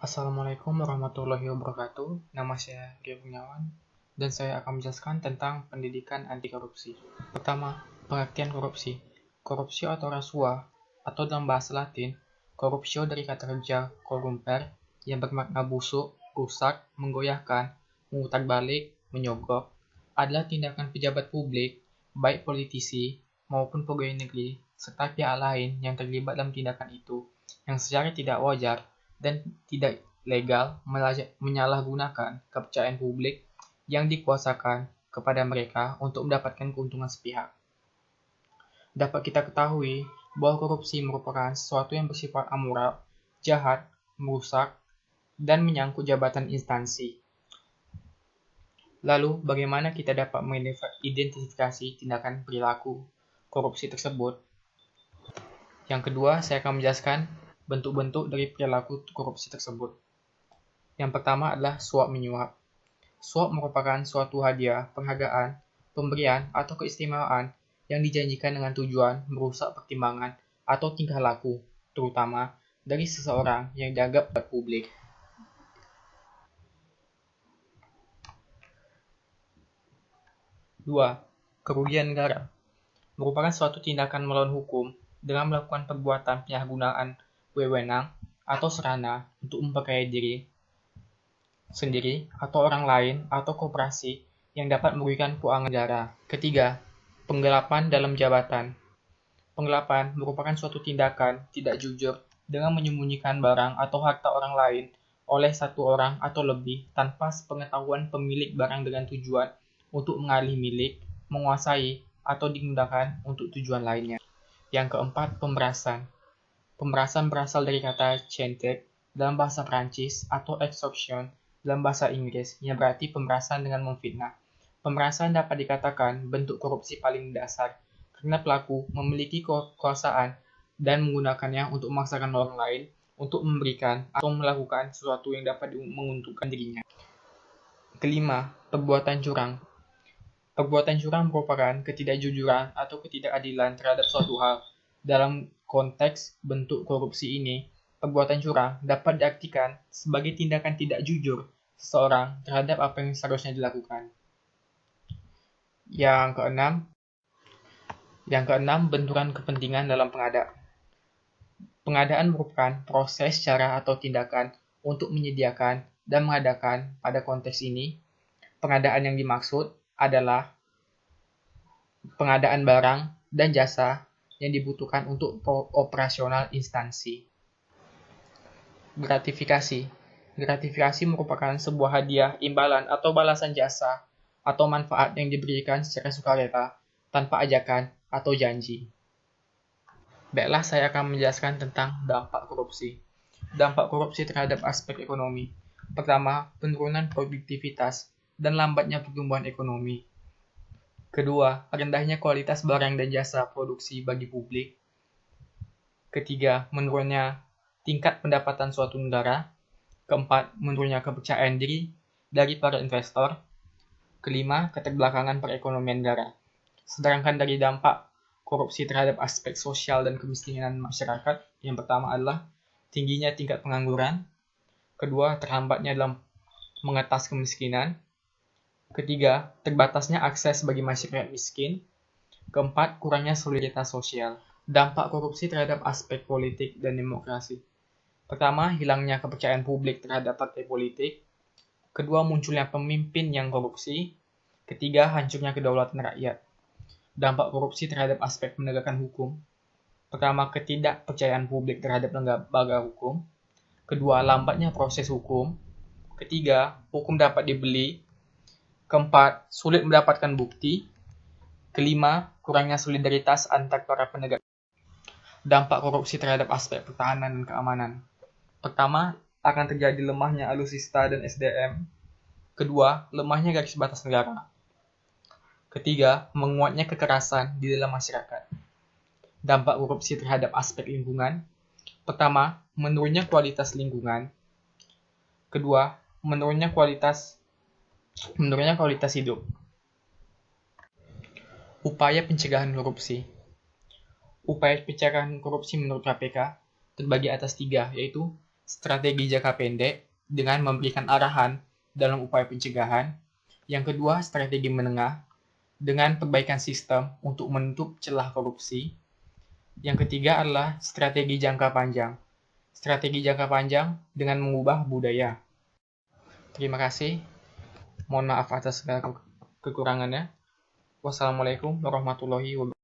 Assalamualaikum warahmatullahi wabarakatuh. Nama saya Ria Kurniawan dan saya akan menjelaskan tentang pendidikan anti korupsi. Pertama, pengertian korupsi. Korupsi atau rasuah, atau dalam bahasa Latin, corruptio dari kata kerja corrumper yang bermakna busuk, rusak, menggoyahkan, memutar balik, menyogok, adalah tindakan pejabat publik, baik politisi maupun pegawai negeri, serta pihak lain yang terlibat dalam tindakan itu, yang secara tidak wajar dan tidak legal menyalahgunakan kepercayaan publik yang dikuasakan kepada mereka untuk mendapatkan keuntungan sepihak. Dapat kita ketahui bahwa korupsi merupakan sesuatu yang bersifat amoral, jahat, merusak, dan menyangkut jabatan instansi. Lalu, bagaimana kita dapat mengidentifikasi tindakan perilaku korupsi tersebut? Yang kedua, saya akan menjelaskan bentuk-bentuk dari perilaku korupsi tersebut. Yang pertama adalah suap menyuap. Suap merupakan suatu hadiah, penghargaan, pemberian, atau keistimewaan yang dijanjikan dengan tujuan merusak pertimbangan atau tingkah laku, terutama dari seseorang yang dianggap publik. Dua, kerugian negara. Merupakan suatu tindakan melawan hukum dengan melakukan perbuatan penyalahgunaan wewenang atau sarana untuk memperkaya diri sendiri atau orang lain atau koperasi yang dapat merugikan keuangan negara. Ketiga, penggelapan dalam jabatan. Penggelapan merupakan suatu tindakan tidak jujur dengan menyembunyikan barang atau harta orang lain oleh satu orang atau lebih tanpa sepengetahuan pemilik barang dengan tujuan untuk mengalih milik, menguasai, atau digunakan untuk tujuan lainnya. Yang keempat, pemerasan. Pemerasan berasal dari kata chantage dalam bahasa Prancis atau extortion dalam bahasa Inggris yang berarti pemerasan dengan memfitnah. Pemerasan dapat dikatakan bentuk korupsi paling dasar karena pelaku memiliki kekuasaan dan menggunakannya untuk memaksakan orang lain untuk memberikan atau melakukan sesuatu yang dapat menguntungkan dirinya. Kelima, perbuatan curang. Perbuatan curang merupakan ketidakjujuran atau ketidakadilan terhadap suatu hal. Dalam konteks bentuk korupsi ini, perbuatan curang dapat diartikan sebagai tindakan tidak jujur seseorang terhadap apa yang seharusnya dilakukan. Yang keenam, benturan kepentingan dalam pengadaan. Pengadaan merupakan proses, cara, atau tindakan untuk menyediakan dan mengadakan. Pada konteks ini, pengadaan yang dimaksud adalah pengadaan barang dan jasa yang dibutuhkan untuk operasional instansi. Gratifikasi. Gratifikasi merupakan sebuah hadiah, imbalan, atau balasan jasa atau manfaat yang diberikan secara sukarela, tanpa ajakan atau janji. Baiklah, saya akan menjelaskan tentang dampak korupsi. Dampak korupsi terhadap aspek ekonomi. Pertama, penurunan produktivitas dan lambatnya pertumbuhan ekonomi. Kedua, rendahnya kualitas barang dan jasa produksi bagi publik. Ketiga, menurunnya tingkat pendapatan suatu negara. Keempat, menurunnya kepercayaan diri dari para investor. Kelima, keterbelakangan perekonomian negara. Sedangkan dari dampak korupsi terhadap aspek sosial dan kemiskinan masyarakat, yang pertama adalah tingginya tingkat pengangguran. Kedua, terhambatnya dalam mengetas kemiskinan. Ketiga, terbatasnya akses bagi masyarakat miskin. Keempat, kurangnya solidaritas sosial. Dampak korupsi terhadap aspek politik dan demokrasi. Pertama, hilangnya kepercayaan publik terhadap partai politik. Kedua, munculnya pemimpin yang korupsi. Ketiga, hancurnya kedaulatan rakyat. Dampak korupsi terhadap aspek penegakan hukum. Pertama, ketidakpercayaan publik terhadap lembaga hukum. Kedua, lambatnya proses hukum. Ketiga, hukum dapat dibeli. Keempat, sulit mendapatkan bukti. Kelima, kurangnya solidaritas antar para penegak. Dampak korupsi terhadap aspek pertahanan dan keamanan. Pertama, akan terjadi lemahnya alutsista dan SDM. Kedua, lemahnya garis batas negara. Ketiga, menguatnya kekerasan di dalam masyarakat. Dampak korupsi terhadap aspek lingkungan. Pertama, menurunnya kualitas lingkungan. Kedua, menurunnya kualitas hidup. Upaya pencegahan korupsi. Upaya pencegahan korupsi menurut KPK terbagi atas 3, yaitu strategi jangka pendek dengan memberikan arahan dalam upaya pencegahan. Yang kedua, strategi menengah dengan perbaikan sistem untuk menutup celah korupsi. Yang ketiga adalah strategi jangka panjang. Strategi jangka panjang dengan mengubah budaya. Terima kasih. Mohon maaf atas segala kekurangannya. Wassalamualaikum warahmatullahi wabarakatuh.